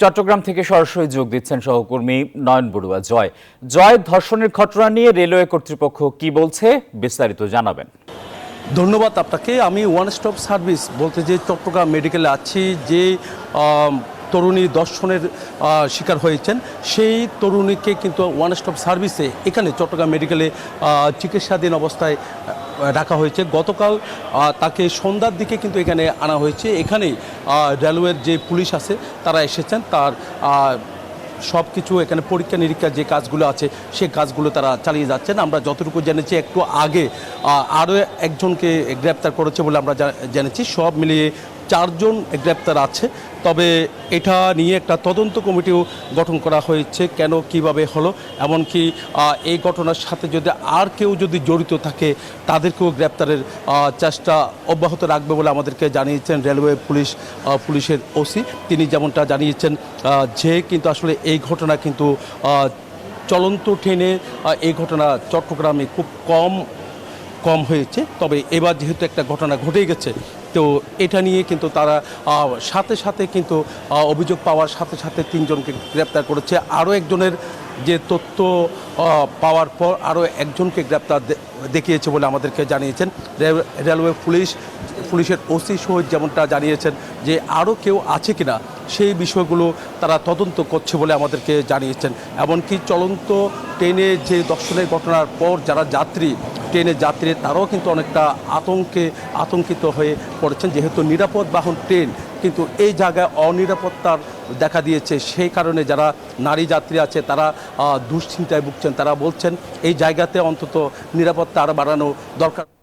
চট্টগ্রাম থেকে সরাসরি যোগ দিচ্ছেন সহকর্মী নয়ন বড়ুয়া। জয়, ধর্ষণের ঘটনা নিয়ে রেলওয়ে কর্তৃপক্ষ কি বলছে, বিস্তারিত জানাবেন। ধন্যবাদ আপনাকে। আমি ওয়ান স্টপ সার্ভিস বলতে যে চট্টগ্রাম মেডিকেলে আছি, যে তরুণী দর্শনের শিকার হয়েছেন সেই তরুণীকে কিন্তু ওয়ান স্টপ সার্ভিসে এখানে চট্টগ্রাম মেডিকেলে চিকিৎসাধীন অবস্থায় রাখা হয়েছে। গতকাল তাকে সন্ধ্যার দিকে কিন্তু এখানে আনা হয়েছে। এখানেই রেলওয়ের যে পুলিশ আছে তারা এসেছেন, তার সব কিছু এখানে পরীক্ষা নিরীক্ষা যে কাজগুলো আছে সেই কাজগুলো তারা চালিয়ে যাচ্ছেন। আমরা যতটুকু জেনেছি একটু আগে আরও একজনকে গ্রেপ্তার করেছে বলে আমরা জেনেছি। সব মিলিয়ে 4 জন গ্রেপ্তার আছে। তবে এটা নিয়ে একটা তদন্ত কমিটিও গঠন করা হয়েছে, কেন কিভাবে হলো, এমনকি এই ঘটনার সাথে যদি আর কেউ যদি জড়িত থাকে তাদেরকেও গ্রেপ্তারের চেষ্টা অব্যাহত রাখবে বলে আমাদেরকে জানিয়েছেন রেলওয়ে পুলিশের ওসি। তিনি যেমনটা জানিয়েছেন যে কিন্তু আসলে এই ঘটনা কিন্তু চলন্ত ট্রেনে এই ঘটনা চট্টগ্রামে খুব কম হয়েছে। তবে এবার যেহেতু একটা ঘটনা ঘটে গেছে, তো এটা নিয়ে কিন্তু তারা সাথে সাথে কিন্তু অভিযোগ পাওয়ার সাথে সাথে 3 জনকে গ্রেপ্তার করেছে। আরও একজনের যে তথ্য পাওয়ার পর আরও একজনকে গ্রেপ্তার দেখিয়েছে বলে আমাদেরকে জানিয়েছেন রেলওয়ে পুলিশের ওসি শহীদ, যেমনটা জানিয়েছেন যে আরও কেউ আছে কিনা সেই বিষয়গুলো তারা তদন্ত করছে বলে আমাদেরকে জানিয়েছেন। এমনকি চলন্ত ট্রেনে যে দর্শনের ঘটনার পর যারা ট্রেনের যাত্রী তারাও কিন্তু অনেকটা আতঙ্কিত হয়ে পড়েছেন, যেহেতু নিরাপদ বাহন ট্রেন, কিন্তু এই জায়গায় অনিরাপত্তার দেখা দিয়েছে। সেই কারণে যারা নারী যাত্রী আছে তারা দুশ্চিন্তায় ভুগছেন। তারা বলছেন এই জায়গাতে অন্তত নিরাপত্তা আরও বাড়ানো দরকার।